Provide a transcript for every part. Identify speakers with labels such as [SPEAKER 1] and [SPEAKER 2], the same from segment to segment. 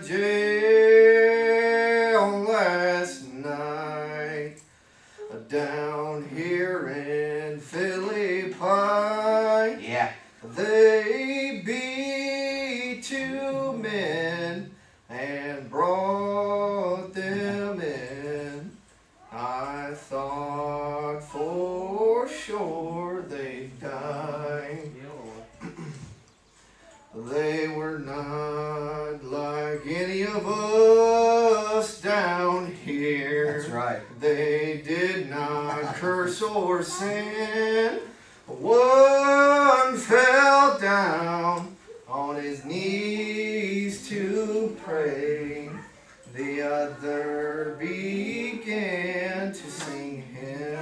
[SPEAKER 1] jail last night, down here in Philippi.
[SPEAKER 2] Yeah.
[SPEAKER 1] They beat 2 men and brought them in. I thought for sure they'd die. They were not like any of us down here.
[SPEAKER 2] That's right.
[SPEAKER 1] They did not curse or sin. One fell down on his knees to pray. The other began to sing hymns.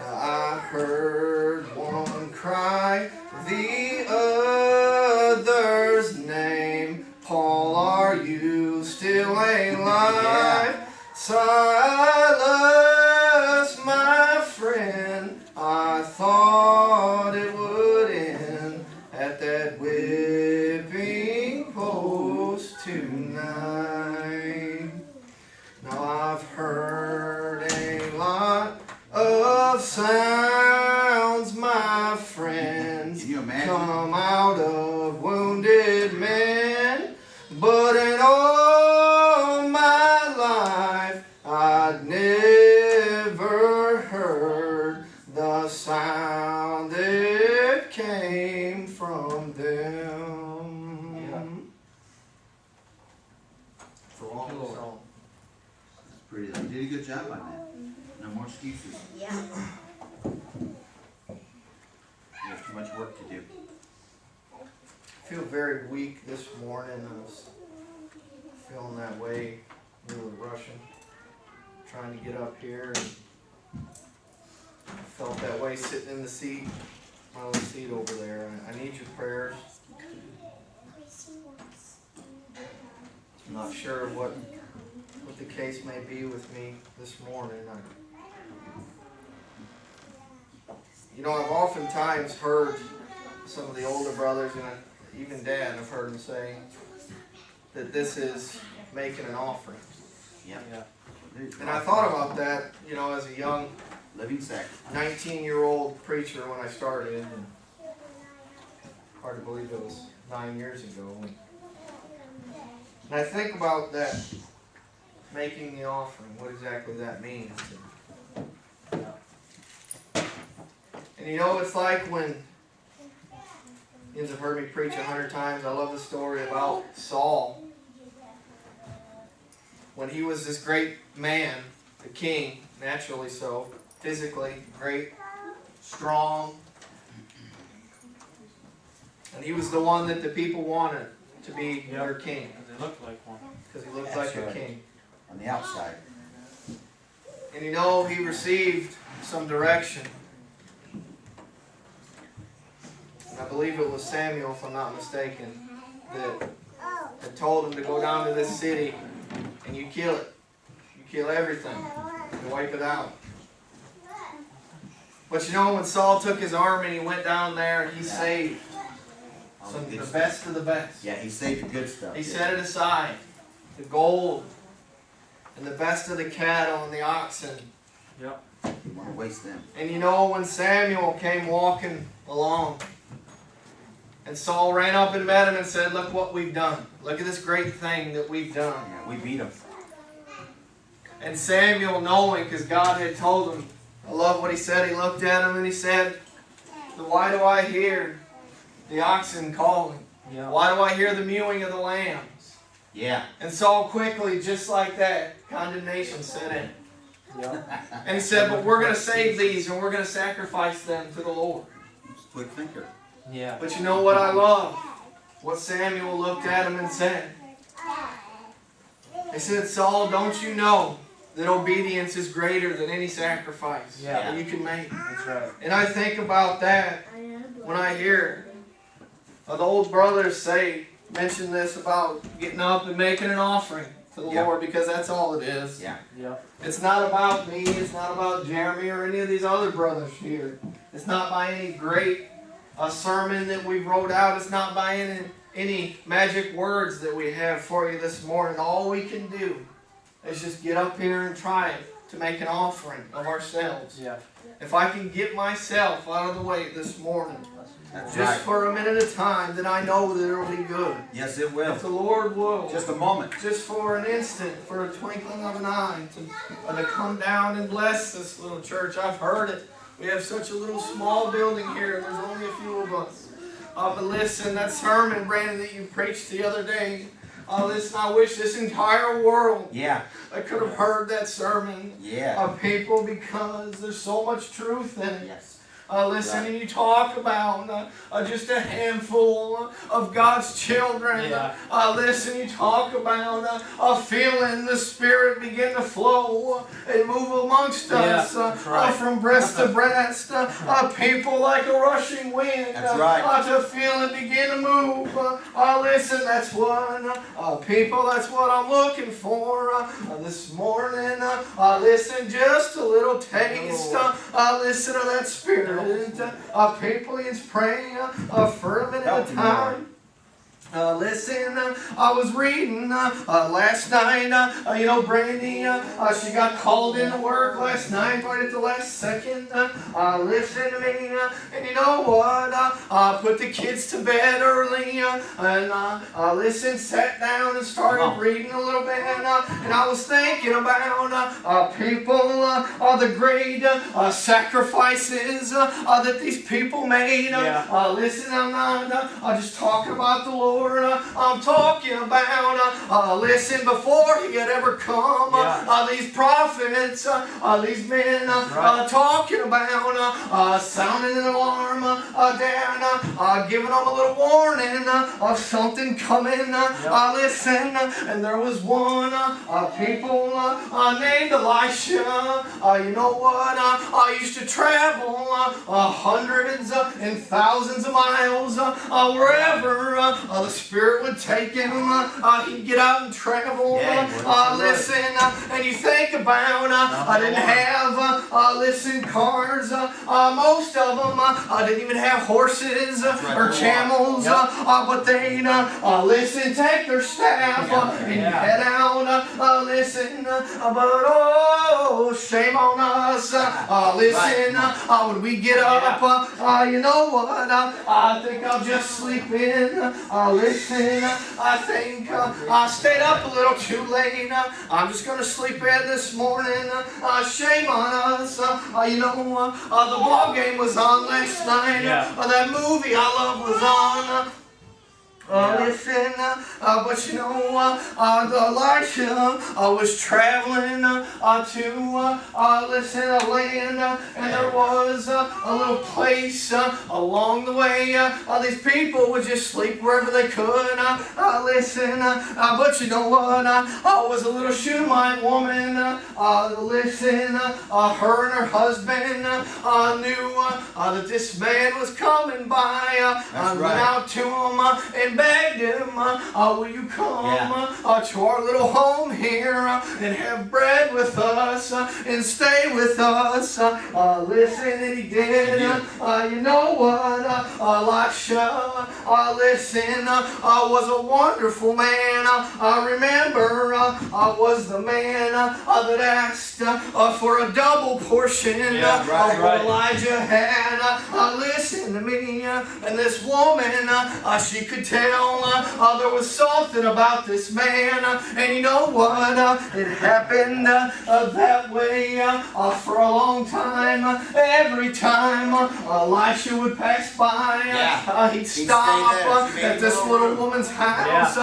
[SPEAKER 1] I heard one cry the other's name. Paul, are you still alive? Silas, my friend, I thought it would end at that whipping post tonight. Now I've heard a lot of sounds, my friends,
[SPEAKER 2] Can you imagine?
[SPEAKER 1] come out of wounded men, but in all my life I'd never heard the sound that came from them.
[SPEAKER 2] Yeah.
[SPEAKER 1] It's a long song.
[SPEAKER 2] That's pretty. You did a good job on that. No more excuses.
[SPEAKER 3] Yeah.
[SPEAKER 2] You have too much work to do.
[SPEAKER 1] I feel very weak this morning. I was feeling that way. We were rushing, trying to get up here, and I felt that way sitting in the seat, my little seat over there. I need your prayers. I'm not sure what the case may be with me this morning. You know, I've oftentimes heard some of the older brothers, and even Dad, I've heard him say that this is making an offering.
[SPEAKER 2] Yep.
[SPEAKER 1] Yeah. And I thought about that, you know, as a young
[SPEAKER 2] Living sacrifice.
[SPEAKER 1] 19-year-old preacher when I started. And hard to believe it was 9 years ago. And I think about that, making the offering, what exactly that means. And you know, it's like when, you guys have heard me preach 100 times, I love the story about Saul. When he was this great man, the king, naturally so, physically great, strong. And he was the one that the people wanted to be their king.
[SPEAKER 4] Because he looked like one.
[SPEAKER 1] Because he looked
[SPEAKER 2] That's
[SPEAKER 1] like
[SPEAKER 2] right.
[SPEAKER 1] a king.
[SPEAKER 2] On the outside.
[SPEAKER 1] And you know, he received some direction. And I believe it was Samuel, if I'm not mistaken, that had told him to go down to this city and you kill it. You kill everything. You wipe it out. But you know, when Saul took his army and he went down there, he saved
[SPEAKER 2] All
[SPEAKER 1] some
[SPEAKER 2] the good
[SPEAKER 1] the
[SPEAKER 2] stuff.
[SPEAKER 1] best of the best.
[SPEAKER 2] Yeah, he saved the good stuff.
[SPEAKER 1] He
[SPEAKER 2] yeah.
[SPEAKER 1] set it aside. The gold and the best of the cattle and the oxen.
[SPEAKER 4] Yep.
[SPEAKER 2] You want to waste them.
[SPEAKER 1] And you know, when Samuel came walking along, and Saul ran up and met him and said, look what we've done. Look at this great thing that we've done.
[SPEAKER 2] Yeah, we beat them.
[SPEAKER 1] And Samuel, knowing, because God had told him, I love what he said, he looked at him and he said, why do I hear the oxen calling?
[SPEAKER 4] Yeah.
[SPEAKER 1] Why do I hear the mewing of the lambs?
[SPEAKER 2] Yeah.
[SPEAKER 1] And Saul quickly, just like that, condemnation set in.
[SPEAKER 4] Yep.
[SPEAKER 1] And he said, but we're going to save these and we're going to sacrifice them to the Lord.
[SPEAKER 2] He's a quick thinker.
[SPEAKER 4] Yeah.
[SPEAKER 1] But you know what I love? What Samuel looked at him and said. He said, Saul, don't you know that obedience is greater than any sacrifice
[SPEAKER 4] Yeah.
[SPEAKER 1] that you can make?
[SPEAKER 4] That's right.
[SPEAKER 1] And I think about that when I hear the old brothers mention this about getting up and making an offering to the
[SPEAKER 2] Yeah.
[SPEAKER 1] Lord, because that's all it is.
[SPEAKER 2] Yeah.
[SPEAKER 4] Yep.
[SPEAKER 1] It's not about me, it's not about Jeremy or any of these other brothers here. It's not by any great sermon that we wrote out. It's not by any magic words that we have for you this morning. All we can do is just get up here and try to make an offering of ourselves.
[SPEAKER 4] Yeah.
[SPEAKER 1] If I can get myself out of the way this morning,
[SPEAKER 2] That's
[SPEAKER 1] just
[SPEAKER 2] right.
[SPEAKER 1] for a minute of time, then I know that it'll be good.
[SPEAKER 2] Yes, it will.
[SPEAKER 1] If the Lord will,
[SPEAKER 2] Just a moment.
[SPEAKER 1] just for an instant, for a twinkling of an eye, to come down and bless this little church. I've heard it. We have such a little small building here, and there's only a few of us. But listen, that sermon, Brandon, that you preached the other day, listen, I wish this entire world
[SPEAKER 2] Yeah.
[SPEAKER 1] I could have heard that sermon
[SPEAKER 2] Yeah.
[SPEAKER 1] of people, because there's so much truth in it.
[SPEAKER 2] Yes.
[SPEAKER 1] Listen, and you talk about just a handful of God's children.
[SPEAKER 4] Yeah.
[SPEAKER 1] Listen, you talk about feeling the Spirit begin to flow and move amongst us
[SPEAKER 4] that's right.
[SPEAKER 1] from breast to breast. People like a rushing wind.
[SPEAKER 2] That's right.
[SPEAKER 1] To feel it begin to move. Listen, that's what people, that's what I'm looking for this morning. Listen, just a little taste. Listen to that Spirit. People is praying for a minute at a time. Listen, I was reading last night, you know, Brandy, she got called into work last night right at the last second. Listen to me, and you know what, put the kids to bed early, and listen, sat down and started reading a little bit, and I was thinking about people, the great sacrifices that these people made. Listen, I'm not just talking about the Lord. I'm talking about, listen, before he had ever come, these prophets, these men, talking about, sounding an alarm down, giving them a little warning of something coming. Listen, and there was one people named Elisha. You know what? I used to travel hundreds and thousands of miles wherever the Spirit would take him. He'd get out and travel. Listen, and you think about, I didn't have, listen, cars. Most of them didn't even have horses or camels. But they'd, listen, take their staff and head out. Listen, but oh, shame on us. Listen, when we get up, you know what? I think I'll just sleep in. Listen, I think I stayed up a little too late. I'm just going to sleep in this morning. Shame on us. You know, the ball game was on last night. That movie I love was on. Listen, but you know, Elisha was traveling to, listen, a land, and there was a little place along the way. These people would just sleep wherever they could. Listen, but you know what? Was a little Shunammite woman. Listen, her and her husband knew that this man was coming by. Went out to him and begged him, will you come to our little home here and have bread with us and stay with us? Listen, and he did. You know what? Elisha, listen, was a wonderful man. Remember, was the man that asked for a double portion of what Elijah had. Listen to me, and this woman, she could tell there was something about this man, and you know what? It happened that way for a long time. Every time Elisha would pass by, he'd stop at this little woman's house.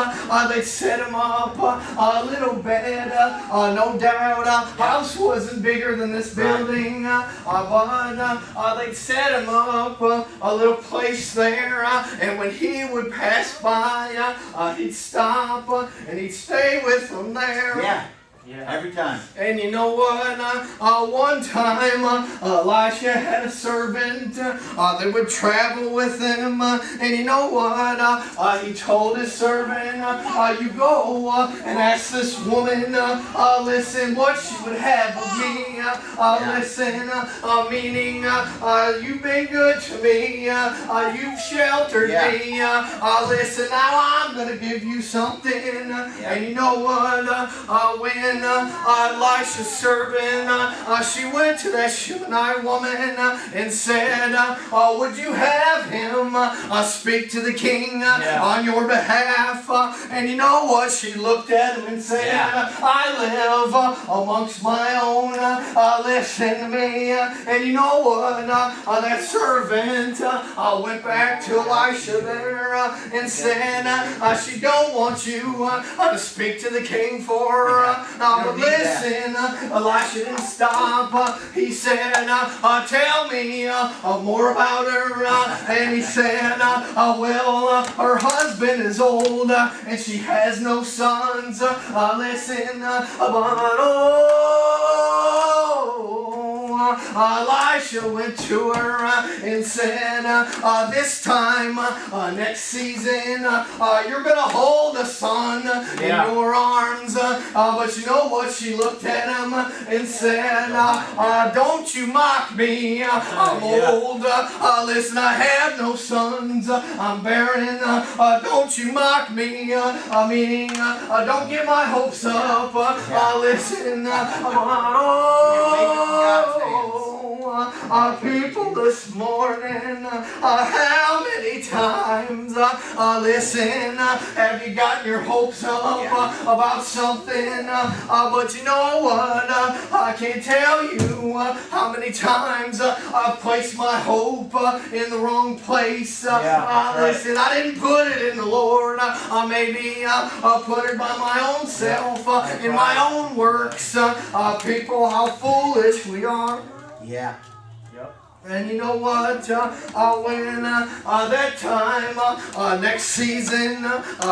[SPEAKER 1] They'd set him up a little bed. No doubt, house wasn't bigger than this building, but they'd set him up a little place there, and when he would pass by, he'd stop and he'd stay with them there.
[SPEAKER 2] Every time.
[SPEAKER 1] And you know what? One time, Elisha had a servant that would travel with him. And you know what? He told his servant, you go and ask this woman, listen, what she would have of me. Listen, meaning you've been good to me. You've sheltered me. Listen, now I'm gonna give you something. And you know what? When Elisha's servant, she went to that Shunammite woman and said, would you have him speak to the king on your behalf? And you know what? She looked at him and said, I live amongst my own. Listen to me. And you know what? That servant went back to Elisha there and said, she don't want you to speak to the king for her. But listen, Elisha didn't stop. He said, tell me more about her. And he said, well, her husband is old and she has no sons. Listen, but Elisha went to her and said, this time next season you're going to hold a son in your arms. But you know what? She looked at him and said, don't you mock me. I'm old. Listen, I have no sons. I'm barren. Don't you mock me. Meaning, don't get my hopes up. Listen, people this morning, how many times, listen, have you gotten your hopes up about something? But you know what? I can't tell you how many times I've placed my hope in the wrong place. Listen, I didn't put it in the Lord. Maybe put it by my own self, in my own works. People, how foolish we are.
[SPEAKER 2] Yeah.
[SPEAKER 1] And you know what? When that time, next season,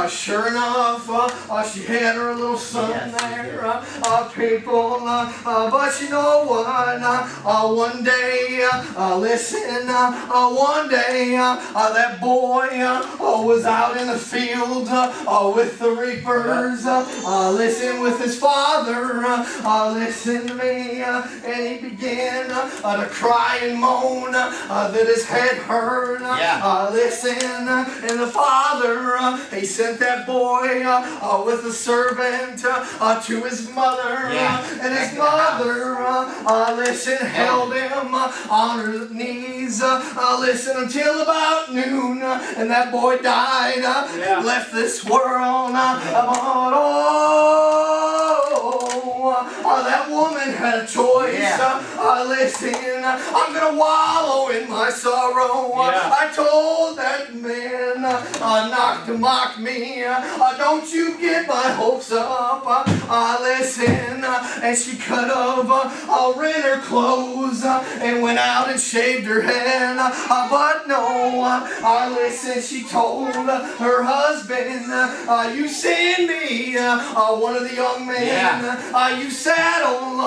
[SPEAKER 1] sure enough, she had her little son there. People, but you know what? One day, listen, one day, that boy was out in the field with the reapers. Listen, with his father. Listen to me. And he began to cry and moan. That his head hurt. Listen, and the father, he sent that boy with a servant to his mother. And his mother, listen, held him on her knees. Listen, until about noon. And that boy died and left this world. That woman had a choice. Listen, I'm going to wallow in my sorrow. I told that man not to mock me. Don't you get my hopes up. Listen, and she cut off, rent her clothes, and went out and shaved her head. But no, listen, she told her husband, you send me one of the young men. You saddle,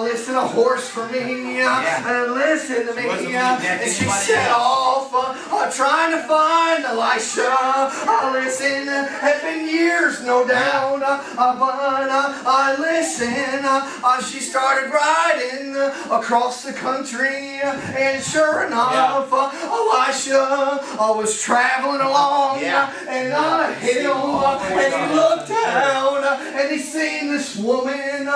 [SPEAKER 1] listen, a horse for me. And listen to me. And she set off trying to find Elisha. Listen, had been years, no doubt. But listen, she started riding across the country. And sure enough, Elisha was traveling along and on a hill. And he looked down and he seen this woman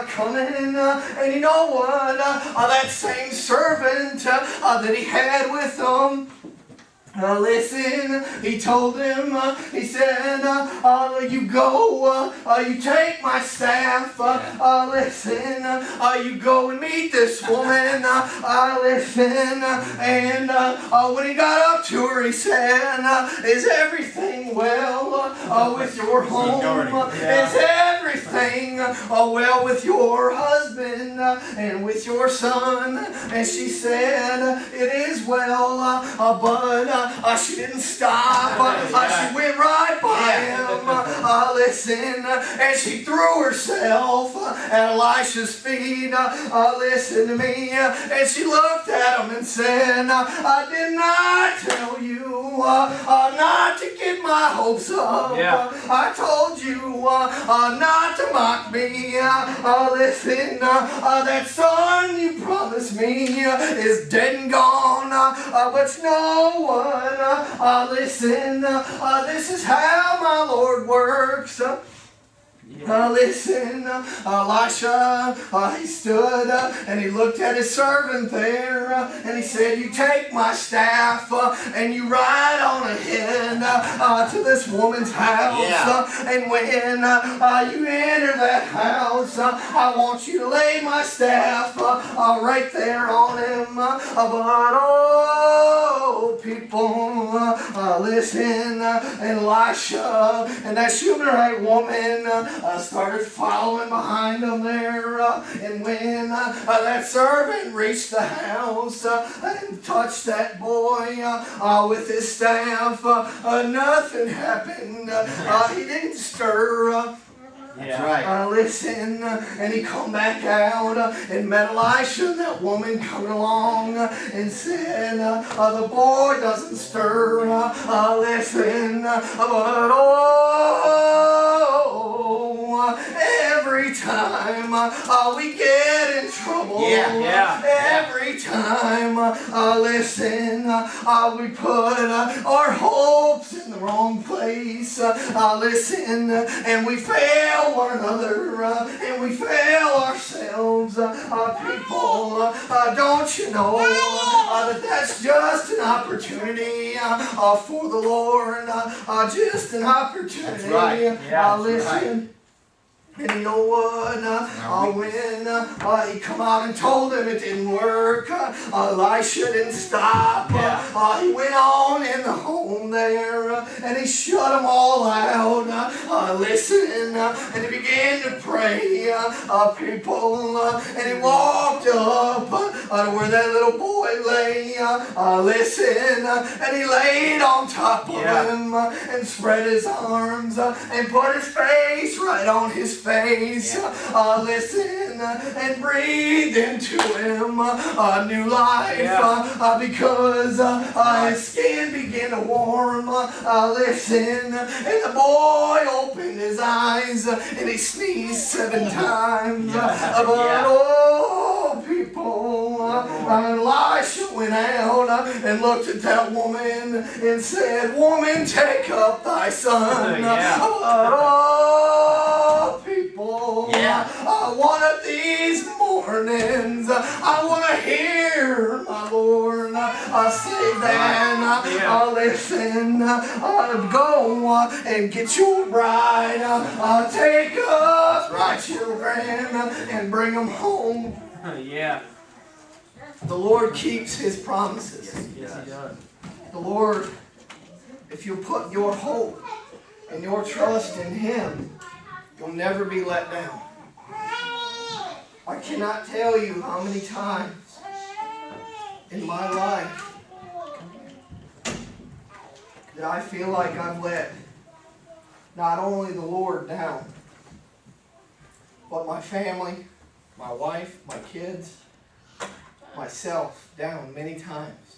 [SPEAKER 1] coming. And you know what? That same servant that he had with him. Listen, he told him, he said, you go, you take my staff, listen, you go and meet this woman, listen, and when he got up to her, he said, is everything well with your home? Is everything well with your husband and with your son? And she said, it is well, but she didn't stop. She went right by him. Listen, and she threw herself at Elisha's feet. Listen to me. And she looked at him and said, I did not tell you not to get my hopes up. I told you not to to mock me. Listen, that son you promised me is dead and gone, but no one. Listen, this is how my Lord works. Listen, Elisha, he stood and he looked at his servant there and he said, you take my staff and you ride on ahead to this woman's house. And when you enter that house, I want you to lay my staff right there on him. But oh, people, listen, and Elisha and that Shunammite woman started following behind them there, and when that servant reached the house and touched that boy with his staff, nothing happened. He didn't stir.
[SPEAKER 2] That's right.
[SPEAKER 1] Listen, and he come back out and met Elisha and that woman coming along and said, the boy doesn't stir. Listen, but every time we get in trouble, every time, listen, we put our hopes in the wrong place, listen, and we fail one another, and we fail ourselves, people, don't you know that that's just an opportunity for the Lord, just an opportunity, listen.
[SPEAKER 2] Right.
[SPEAKER 1] And you know what? When he come out and told him it didn't work, Elisha didn't stop. He went on in the home there, and he shut them all out. Listen, and he began to pray, people, and he walked up to where that little boy lay. Listen, and he laid on top of him and spread his arms and put his face right on his face, listen, and breathe into him a new life, because his skin began to warm, listen, and the boy opened his eyes, and he sneezed 7 times, but oh, people, Elisha went out and looked at that woman and said, woman, take up thy son, people, one of these mornings, I want to hear my Lord say that, listen, go and get your bride, take up my children and bring them home. The Lord keeps His promises.
[SPEAKER 4] Yes, He does.
[SPEAKER 1] The Lord, if you put your hope and your trust in Him, you'll never be let down. I cannot tell you how many times in my life that I feel like I've let not only the Lord down, but my family, my wife, my kids, myself down many times.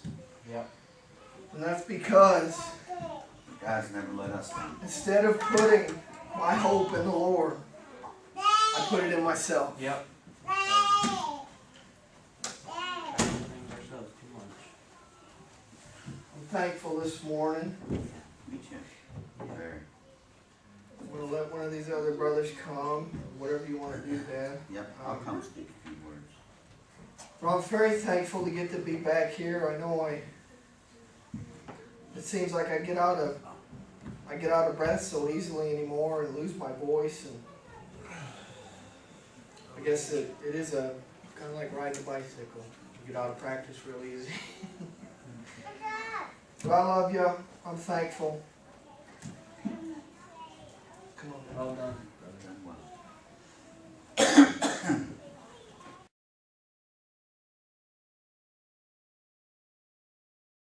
[SPEAKER 1] And that's because
[SPEAKER 2] God's never let us down.
[SPEAKER 1] instead of putting my hope in the Lord, I put it in myself. I'm thankful this morning.
[SPEAKER 2] Me too. Very.
[SPEAKER 1] I'm going to let one of these other brothers come, whatever you want to do, Dad.
[SPEAKER 2] Yep, I'll come speak a few words.
[SPEAKER 1] But I'm very thankful to get to be back here. I know it seems like I get out of breath so easily anymore and lose my voice, and I guess it is a kind of like riding a bicycle. You get out of practice real easy. But I love you. I'm thankful. Come on.
[SPEAKER 4] Well done.